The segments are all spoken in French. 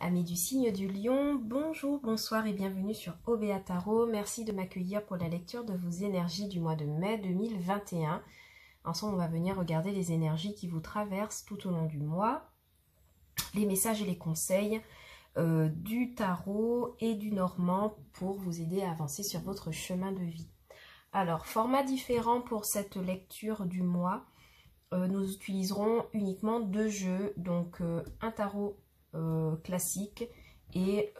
Amis du signe du lion, bonjour, bonsoir et bienvenue sur OBA Tarot. Merci de m'accueillir pour la lecture de vos énergies du mois de mai 2021. Ensemble, on va venir regarder les énergies qui vous traversent tout au long du mois, les messages et les conseils du tarot et du normand pour vous aider à avancer sur votre chemin de vie. Alors, format différent pour cette lecture du mois. Nous utiliserons uniquement deux jeux, donc un tarot classique et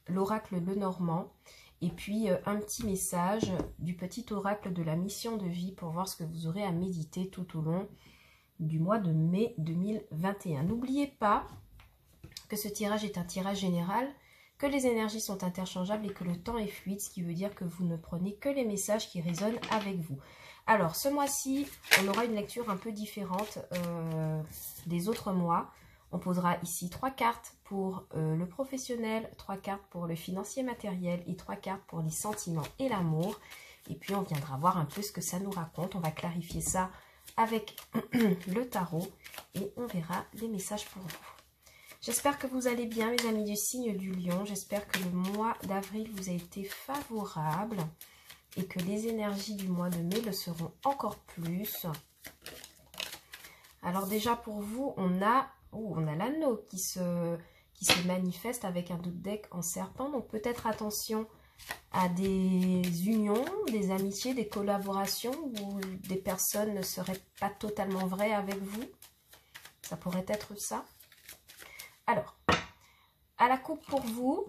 l'oracle Lenormand, et puis un petit message du petit oracle de la mission de vie pour voir ce que vous aurez à méditer tout au long du mois de mai 2021. N'oubliez pas que ce tirage est un tirage général, que les énergies sont interchangeables et que le temps est fluide, ce qui veut dire que vous ne prenez que les messages qui résonnent avec vous. Alors, ce mois-ci, on aura une lecture un peu différente des autres mois. On posera ici 3 cartes pour le professionnel, 3 cartes pour le financier matériel et 3 cartes pour les sentiments et l'amour. Et puis, on viendra voir un peu ce que ça nous raconte. On va clarifier ça avec le tarot et on verra les messages pour vous. J'espère que vous allez bien, mes amis du signe du lion. J'espère que le mois d'avril vous a été favorable et que les énergies du mois de mai le seront encore plus. Alors déjà pour vous, on a l'anneau qui se manifeste avec un double deck en serpent. Donc peut-être attention à des unions, des amitiés, des collaborations où des personnes ne seraient pas totalement vraies avec vous. Ça pourrait être ça. Alors, à la coupe pour vous,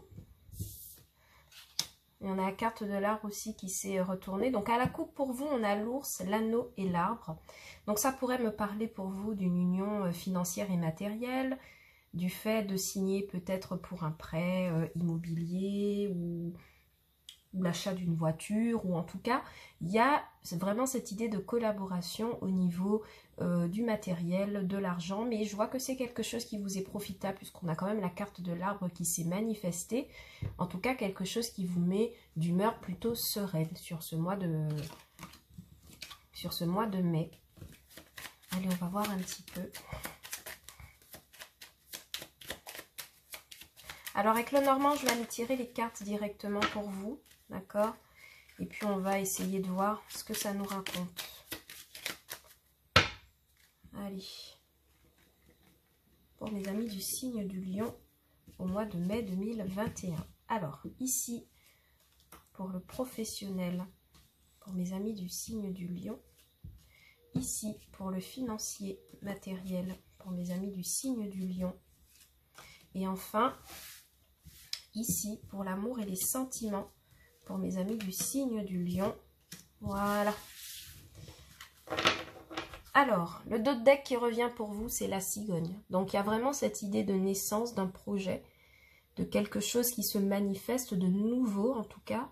il y en a la carte de l'arbre aussi qui s'est retournée. Donc à la coupe pour vous, on a l'ours, l'anneau et l'arbre. Donc ça pourrait me parler pour vous d'une union financière et matérielle, du fait de signer peut-être pour un prêt immobilier ou l'achat d'une voiture, ou en tout cas, il y a vraiment cette idée de collaboration au niveau du matériel, de l'argent, mais je vois que c'est quelque chose qui vous est profitable puisqu'on a quand même la carte de l'arbre qui s'est manifestée, en tout cas quelque chose qui vous met d'humeur plutôt sereine sur ce mois de mai. Allez, on va voir un petit peu. Alors avec le normand, je vais aller tirer les cartes directement pour vous. D'accord? Et puis on va essayer de voir ce que ça nous raconte. Allez. Pour mes amis du signe du lion au mois de mai 2021. Alors, ici, pour le professionnel, pour mes amis du signe du lion. Ici, pour le financier matériel, pour mes amis du signe du lion. Et enfin, ici, pour l'amour et les sentiments, pour mes amis du signe du lion. Voilà. Alors, le dos de deck qui revient pour vous, c'est la cigogne. Donc, il y a vraiment cette idée de naissance d'un projet, de quelque chose qui se manifeste de nouveau, en tout cas.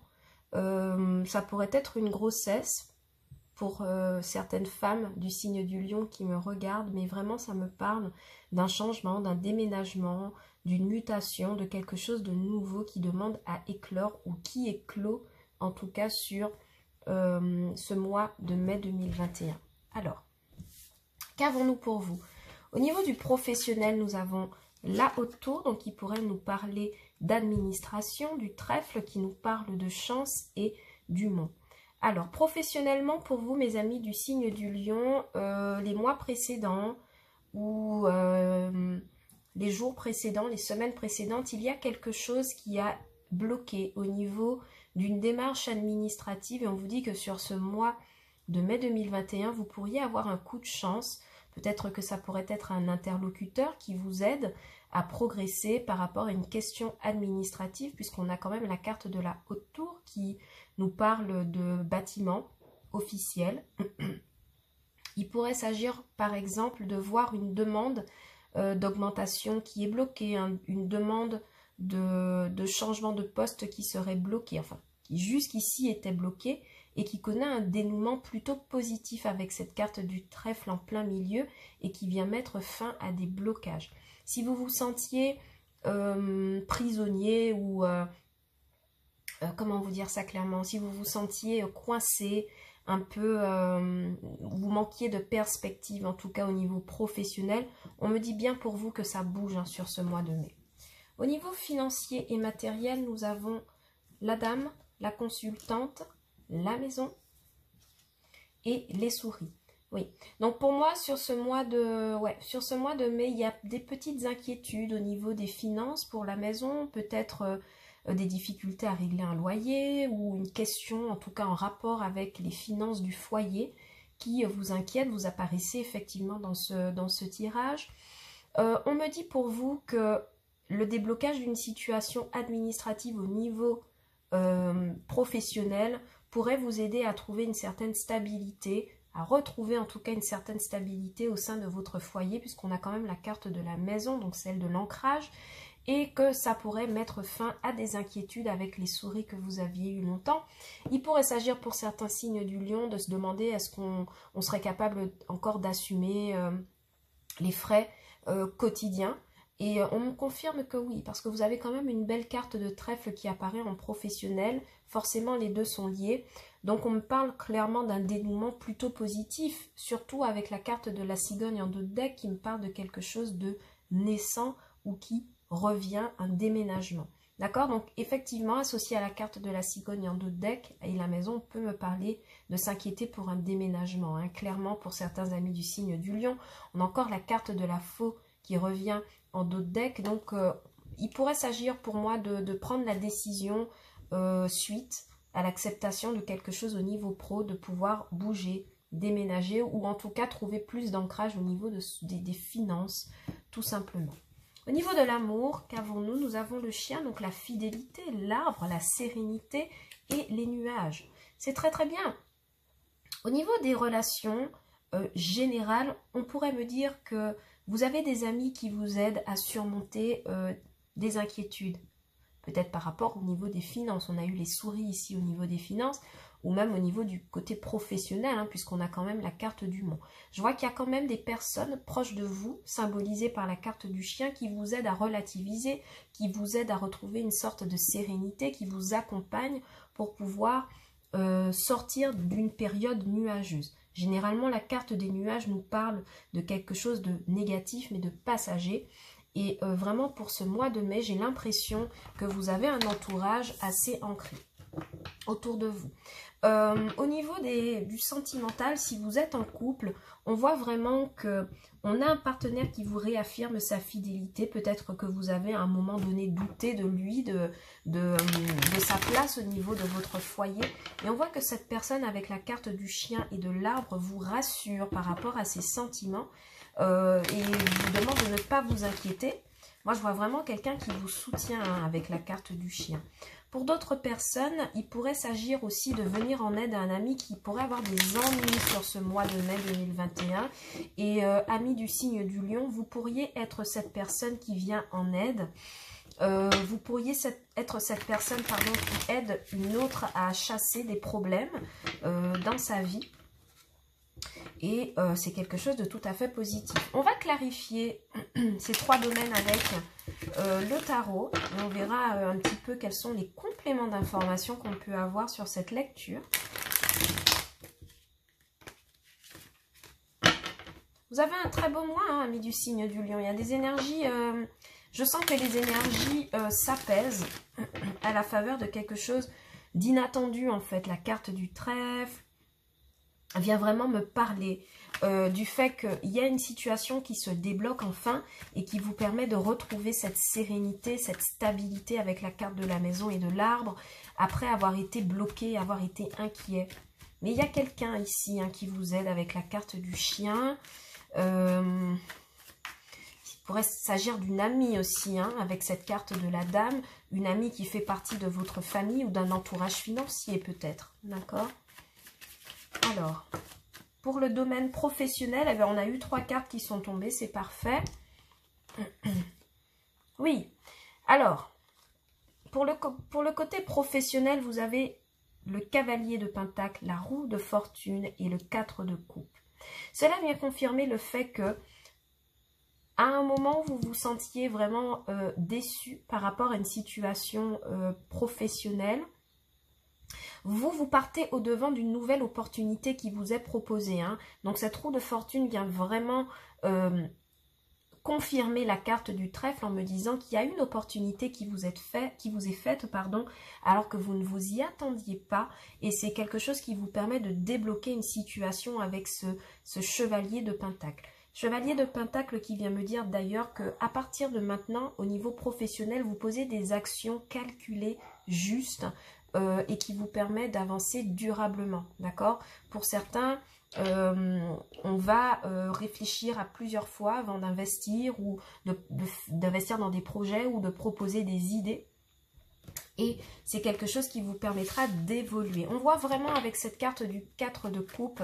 Ça pourrait être une grossesse pour certaines femmes du signe du lion qui me regardent, mais vraiment, ça me parle d'un changement, d'un déménagement, d'une mutation, de quelque chose de nouveau qui demande à éclore ou qui éclot, en tout cas, sur ce mois de mai 2021. Alors, qu'avons-nous pour vous? Au niveau du professionnel, nous avons la haute tour, donc qui pourrait nous parler d'administration, du trèfle qui nous parle de chance et du mont. Alors, professionnellement, pour vous, mes amis du signe du lion, les mois précédents ou les jours précédents, les semaines précédentes, il y a quelque chose qui a bloqué au niveau d'une démarche administrative. Et on vous dit que sur ce mois de mai 2021, vous pourriez avoir un coup de chance. Peut-être que ça pourrait être un interlocuteur qui vous aide à progresser par rapport à une question administrative, puisqu'on a quand même la carte de la haute tour qui nous parle de bâtiments officiels. Il pourrait s'agir par exemple de voir une demande d'augmentation qui est bloquée, hein, une demande de changement de poste qui serait bloquée, enfin qui jusqu'ici était bloquée et qui connaît un dénouement plutôt positif avec cette carte du trèfle en plein milieu et qui vient mettre fin à des blocages. Si vous vous sentiez prisonnier ou comment vous dire ça clairement, si vous vous sentiez coincé, un peu, vous manquiez de perspective, en tout cas au niveau professionnel, on me dit bien pour vous que ça bouge hein, sur ce mois de mai. Au niveau financier et matériel, nous avons la dame, la consultante, la maison et les souris. Oui, donc pour moi, sur ce mois de mai, il y a des petites inquiétudes au niveau des finances pour la maison, peut-être des difficultés à régler un loyer ou une question, en tout cas en rapport avec les finances du foyer qui vous inquiète, vous apparaissez effectivement dans ce tirage. On me dit pour vous que le déblocage d'une situation administrative au niveau professionnel pourrait vous aider à trouver une certaine stabilité, à retrouver en tout cas une certaine stabilité au sein de votre foyer, puisqu'on a quand même la carte de la maison, donc celle de l'ancrage, et que ça pourrait mettre fin à des inquiétudes avec les souris que vous aviez eu longtemps. Il pourrait s'agir pour certains signes du lion de se demander est-ce qu'on serait capable encore d'assumer les frais quotidiens. Et on me confirme que oui, parce que vous avez quand même une belle carte de trèfle qui apparaît en professionnel. Forcément, les deux sont liés. Donc, on me parle clairement d'un dénouement plutôt positif, surtout avec la carte de la cigogne en dos de deck qui me parle de quelque chose de naissant ou qui revient, un déménagement. D'accord? Donc, effectivement, associé à la carte de la cigogne en dos de deck et la maison, on peut me parler de s'inquiéter pour un déménagement. Hein. Clairement, pour certains amis du signe du lion, on a encore la carte de la faux qui revient en dos de deck. Donc, il pourrait s'agir pour moi de prendre la décision suite à l'acceptation de quelque chose au niveau pro, de pouvoir bouger, déménager ou en tout cas trouver plus d'ancrage au niveau des finances, tout simplement. Au niveau de l'amour, qu'avons-nous? Nous avons le chien, donc la fidélité, l'arbre, la sérénité et les nuages. C'est très très bien. Au niveau des relations générales, on pourrait me dire que vous avez des amis qui vous aident à surmonter des inquiétudes. Peut-être par rapport au niveau des finances. On a eu les souris ici au niveau des finances, ou même au niveau du côté professionnel, hein, puisqu'on a quand même la carte du mont. Je vois qu'il y a quand même des personnes proches de vous, symbolisées par la carte du chien, qui vous aident à relativiser, qui vous aident à retrouver une sorte de sérénité, qui vous accompagnent pour pouvoir sortir d'une période nuageuse. Généralement, la carte des nuages nous parle de quelque chose de négatif, mais de passager. Et vraiment, pour ce mois de mai, j'ai l'impression que vous avez un entourage assez ancré autour de vous. Au niveau du sentimental, si vous êtes en couple, on voit vraiment qu'on a un partenaire qui vous réaffirme sa fidélité. Peut-être que vous avez à un moment donné douté de lui, de sa place au niveau de votre foyer. Et on voit que cette personne avec la carte du chien et de l'arbre vous rassure par rapport à ses sentiments et vous demande de ne pas vous inquiéter. Moi, je vois vraiment quelqu'un qui vous soutient hein, avec la carte du chien. Pour d'autres personnes, il pourrait s'agir aussi de venir en aide à un ami qui pourrait avoir des ennuis sur ce mois de mai 2021. Et ami du signe du lion, vous pourriez être cette personne qui vient en aide. Vous pourriez être cette personne qui aide une autre à chasser des problèmes dans sa vie. Et c'est quelque chose de tout à fait positif. On va clarifier ces trois domaines avec le tarot. Et on verra un petit peu quels sont les compléments d'informations qu'on peut avoir sur cette lecture. Vous avez un très beau mois, hein, amis du signe du lion. Il y a des énergies... je sens que les énergies s'apaisent à la faveur de quelque chose d'inattendu, en fait. La carte du trèfle vient vraiment me parler du fait qu'il y a une situation qui se débloque enfin et qui vous permet de retrouver cette sérénité, cette stabilité avec la carte de la maison et de l'arbre après avoir été bloqué, avoir été inquiet. Mais il y a quelqu'un ici hein, qui vous aide avec la carte du chien. Il pourrait s'agir d'une amie aussi hein, avec cette carte de la dame, une amie qui fait partie de votre famille ou d'un entourage financier peut-être, d'accord ? Alors, pour le domaine professionnel, eh bien, on a eu 3 cartes qui sont tombées, c'est parfait. Oui, alors, pour le côté professionnel, vous avez le cavalier de pentacle, la roue de fortune et le 4 de coupe. Cela vient confirmer le fait que, à un moment, vous vous sentiez vraiment déçu par rapport à une situation professionnelle. Vous partez au-devant d'une nouvelle opportunité qui vous est proposée. Hein. Donc, cette roue de fortune vient vraiment confirmer la carte du trèfle en me disant qu'il y a une opportunité qui vous est faite, pardon, alors que vous ne vous y attendiez pas. Et c'est quelque chose qui vous permet de débloquer une situation avec ce chevalier de pentacle. Chevalier de pentacle qui vient me dire d'ailleurs qu'à partir de maintenant, au niveau professionnel, vous posez des actions calculées, justes, et qui vous permet d'avancer durablement, d'accord? Pour certains, on va réfléchir à plusieurs fois avant d'investir ou d'investir dans des projets ou de proposer des idées. Et c'est quelque chose qui vous permettra d'évoluer. On voit vraiment avec cette carte du 4 de coupe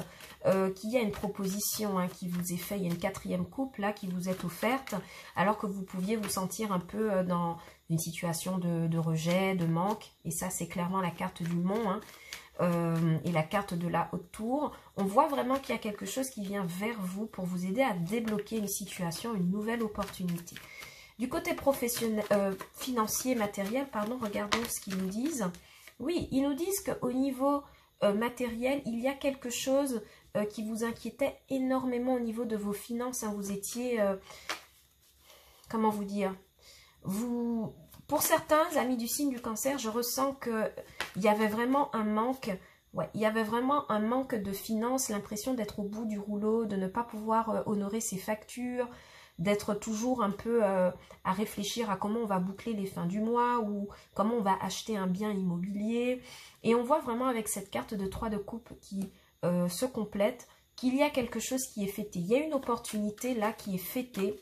qu'il y a une proposition qui vous est faite. Il y a une 4e coupe là qui vous est offerte, alors que vous pouviez vous sentir un peu dans une situation de rejet, de manque. Et ça, c'est clairement la carte du mont et la carte de la haute tour. On voit vraiment qu'il y a quelque chose qui vient vers vous pour vous aider à débloquer une situation, une nouvelle opportunité. Du côté professionnel, financier, matériel, pardon, regardons ce qu'ils nous disent. Oui, ils nous disent qu'au niveau matériel, il y a quelque chose qui vous inquiétait énormément au niveau de vos finances. Vous étiez, comment vous dire, pour certains amis du signe du cancer, je ressens qu'il y avait vraiment un manque. Ouais, il y avait vraiment un manque de finances, l'impression d'être au bout du rouleau, de ne pas pouvoir honorer ses factures, d'être toujours un peu à réfléchir à comment on va boucler les fins du mois ou comment on va acheter un bien immobilier. Et on voit vraiment avec cette carte de 3 de coupe qui se complète qu'il y a quelque chose qui est fêté. Il y a une opportunité là qui est fêtée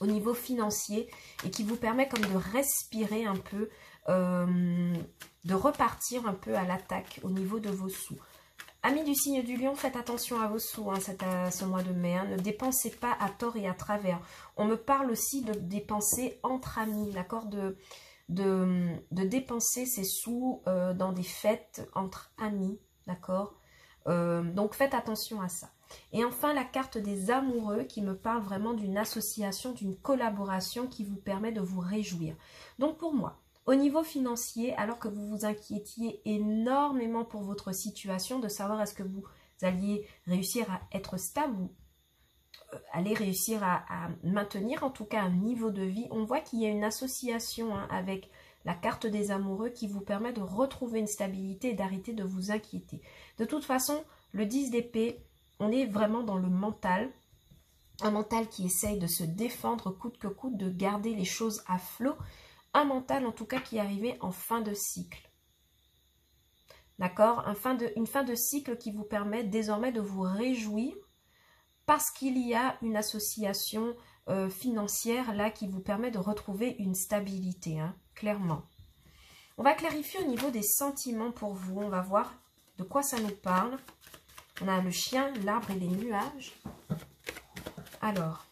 au niveau financier et qui vous permet comme de respirer un peu, de repartir un peu à l'attaque au niveau de vos sous. Amis du signe du lion, faites attention à vos sous ce mois de mai. Ne dépensez pas à tort et à travers. On me parle aussi de dépenser entre amis, d'accord, de dépenser ses sous dans des fêtes entre amis, d'accord. Donc faites attention à ça. Et enfin, la carte des amoureux qui me parle vraiment d'une association, d'une collaboration qui vous permet de vous réjouir. Donc pour moi, au niveau financier, alors que vous vous inquiétiez énormément pour votre situation, de savoir est-ce que vous alliez réussir à être stable ou allez réussir à maintenir en tout cas un niveau de vie, on voit qu'il y a une association avec la carte des amoureux qui vous permet de retrouver une stabilité et d'arrêter de vous inquiéter. De toute façon, le 10 d'épée, on est vraiment dans le mental, un mental qui essaye de se défendre coûte que coûte, de garder les choses à flot, un mental en tout cas qui est arrivé en fin de cycle. D'accord, une fin de cycle qui vous permet désormais de vous réjouir parce qu'il y a une association financière là qui vous permet de retrouver une stabilité, clairement. On va clarifier au niveau des sentiments pour vous, on va voir de quoi ça nous parle. On a le chien, l'arbre et les nuages. Alors,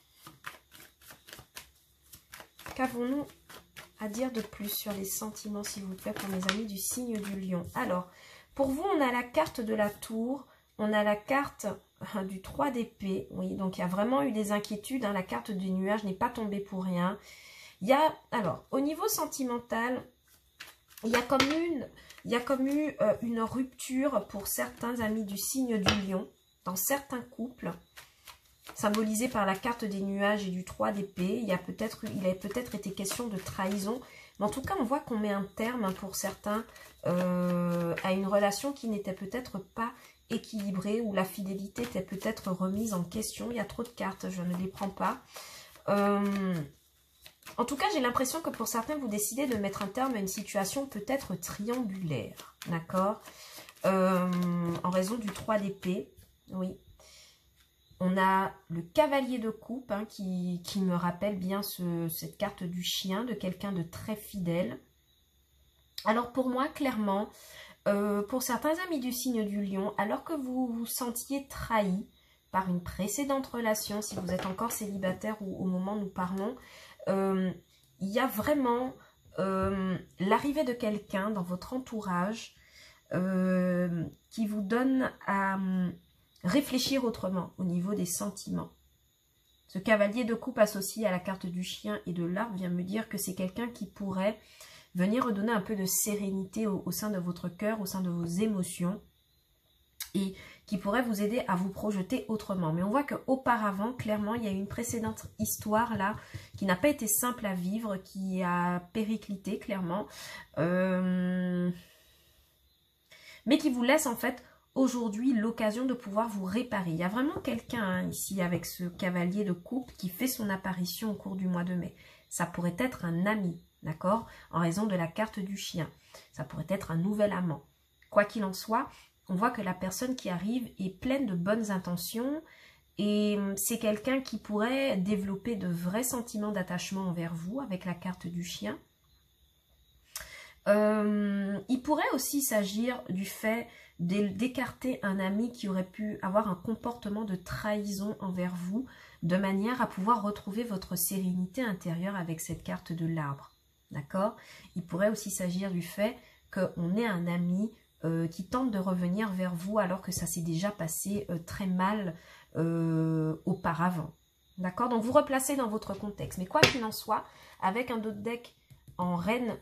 qu'avons-nous à dire de plus sur les sentiments, s'il vous plaît, pour mes amis du signe du lion? Alors, pour vous, on a la carte de la tour, on a la carte du 3 d'épée. Oui, donc il y a vraiment eu des inquiétudes. La carte du nuage n'est pas tombée pour rien. Il y a, alors, au niveau sentimental, il y a comme eu une rupture pour certains amis du signe du lion, dans certains couples, symbolisé par la carte des nuages et du 3 d'épée. Il a peut-être été question de trahison. Mais en tout cas, on voit qu'on met un terme pour certains à une relation qui n'était peut-être pas équilibrée, où la fidélité était peut-être remise en question. Il y a trop de cartes, je ne les prends pas. En tout cas, j'ai l'impression que pour certains, vous décidez de mettre un terme à une situation peut-être triangulaire. D'accord, en raison du 3 d'épée. Oui. On a le cavalier de coupe qui me rappelle bien cette carte du chien, de quelqu'un de très fidèle. Alors pour moi, clairement, pour certains amis du signe du lion, alors que vous vous sentiez trahi par une précédente relation, si vous êtes encore célibataire ou au moment où nous parlons, il y a vraiment l'arrivée de quelqu'un dans votre entourage qui vous donne à réfléchir autrement au niveau des sentiments. Ce cavalier de coupe associé à la carte du chien et de l'arbre vient me dire que c'est quelqu'un qui pourrait venir redonner un peu de sérénité au sein de votre cœur, au sein de vos émotions. et qui pourrait vous aider à vous projeter autrement. Mais on voit qu'auparavant, clairement, il y a une précédente histoire là qui n'a pas été simple à vivre, qui a périclité clairement, mais qui vous laisse en fait aujourd'hui l'occasion de pouvoir vous réparer. Il y a vraiment quelqu'un ici avec ce cavalier de coupe qui fait son apparition au cours du mois de mai. Ça pourrait être un ami, d'accord, en raison de la carte du chien. Ça pourrait être un nouvel amant. Quoi qu'il en soit, on voit que la personne qui arrive est pleine de bonnes intentions et c'est quelqu'un qui pourrait développer de vrais sentiments d'attachement envers vous avec la carte du chien. Il pourrait aussi s'agir du fait d'écarter un ami qui aurait pu avoir un comportement de trahison envers vous de manière à pouvoir retrouver votre sérénité intérieure avec cette carte de l'arbre. D'accord? Il pourrait aussi s'agir du fait qu'on ait un ami qui tente de revenir vers vous alors que ça s'est déjà passé très mal auparavant. D'accord? Donc vous replacez dans votre contexte. Mais quoi qu'il en soit, avec un autre deck en reine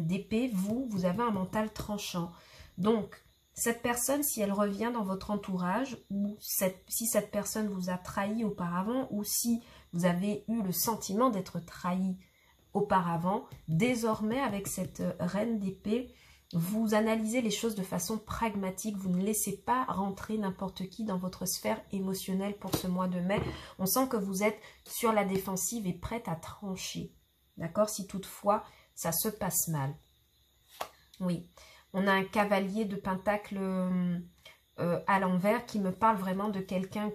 d'épée, vous avez un mental tranchant. Donc, cette personne, si elle revient dans votre entourage, ou si cette personne vous a trahi auparavant, ou si vous avez eu le sentiment d'être trahi auparavant, désormais, avec cette reine d'épée, vous analysez les choses de façon pragmatique. Vous ne laissez pas rentrer n'importe qui dans votre sphère émotionnelle pour ce mois de mai. On sent que vous êtes sur la défensive et prête à trancher. D'accord? Si toutefois, ça se passe mal. Oui. On a un cavalier de pentacle à l'envers qui me parle vraiment de quelqu'un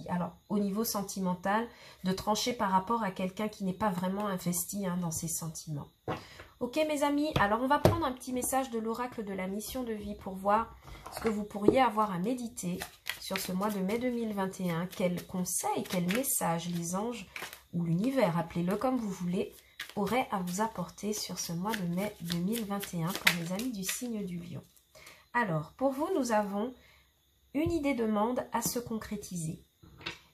alors, au niveau sentimental, de trancher par rapport à quelqu'un qui n'est pas vraiment investi dans ses sentiments. Ok mes amis, alors on va prendre un petit message de l'oracle de la mission de vie pour voir ce que vous pourriez avoir à méditer sur ce mois de mai 2021. Quels conseils, quels messages les anges ou l'univers, appelez-le comme vous voulez, auraient à vous apporter sur ce mois de mai 2021 pour les amis du signe du lion. Alors, pour vous, nous avons une idée demande à se concrétiser.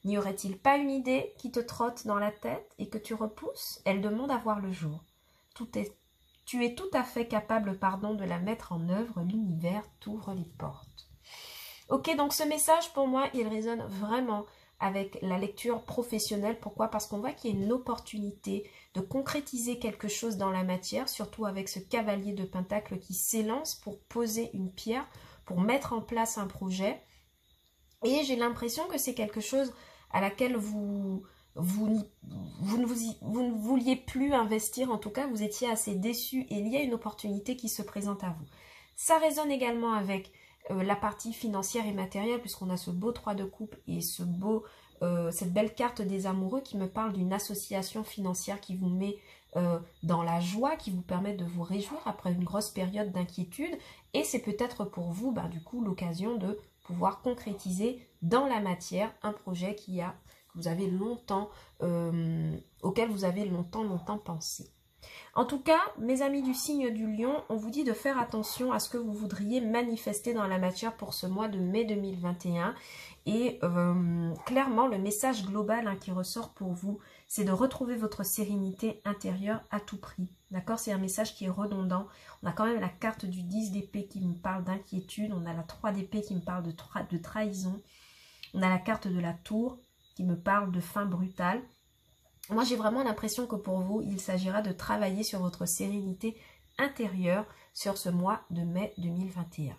N'y aurait-il pas une idée qui te trotte dans la tête et que tu repousses? Elle demande à voir le jour. Tu es tout à fait capable, de la mettre en œuvre. L'univers t'ouvre les portes. Ok, donc ce message, pour moi, il résonne vraiment avec la lecture professionnelle. Pourquoi? Parce qu'on voit qu'il y a une opportunité de concrétiser quelque chose dans la matière, surtout avec ce cavalier de pentacle qui s'élance pour poser une pierre, pour mettre en place un projet. Et j'ai l'impression que c'est quelque chose à laquelle vous ne vouliez plus investir, en tout cas vous étiez assez déçu et il y a une opportunité qui se présente à vous. Ça résonne également avec la partie financière et matérielle puisqu'on a ce beau 3 de coupe et cette belle carte des amoureux qui me parle d'une association financière qui vous met dans la joie, qui vous permet de vous réjouir après une grosse période d'inquiétude et c'est peut-être pour vous du coup l'occasion de pouvoir concrétiser dans la matière un projet auquel vous avez longtemps pensé. En tout cas, mes amis du signe du lion, on vous dit de faire attention à ce que vous voudriez manifester dans la matière pour ce mois de mai 2021. Et clairement, le message global qui ressort pour vous, c'est de retrouver votre sérénité intérieure à tout prix. D'accord? C'est un message qui est redondant. On a quand même la carte du 10 d'épée qui me parle d'inquiétude. On a la 3 d'épée qui me parle de trahison. On a la carte de la tour qui me parle de fin brutale. Moi, j'ai vraiment l'impression que pour vous, il s'agira de travailler sur votre sérénité intérieure sur ce mois de mai 2021.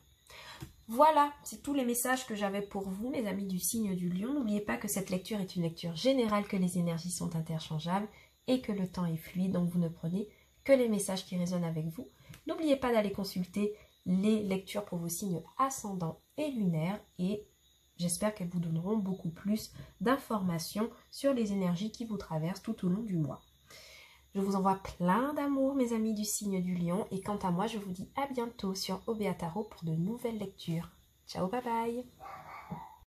Voilà, c'est tous les messages que j'avais pour vous, mes amis du signe du lion. N'oubliez pas que cette lecture est une lecture générale, que les énergies sont interchangeables et que le temps est fluide, donc vous ne prenez que les messages qui résonnent avec vous. N'oubliez pas d'aller consulter les lectures pour vos signes ascendants et lunaires et j'espère qu'elles vous donneront beaucoup plus d'informations sur les énergies qui vous traversent tout au long du mois. Je vous envoie plein d'amour, mes amis du signe du lion. Et quant à moi, je vous dis à bientôt sur OBA Tarot pour de nouvelles lectures. Ciao, bye bye!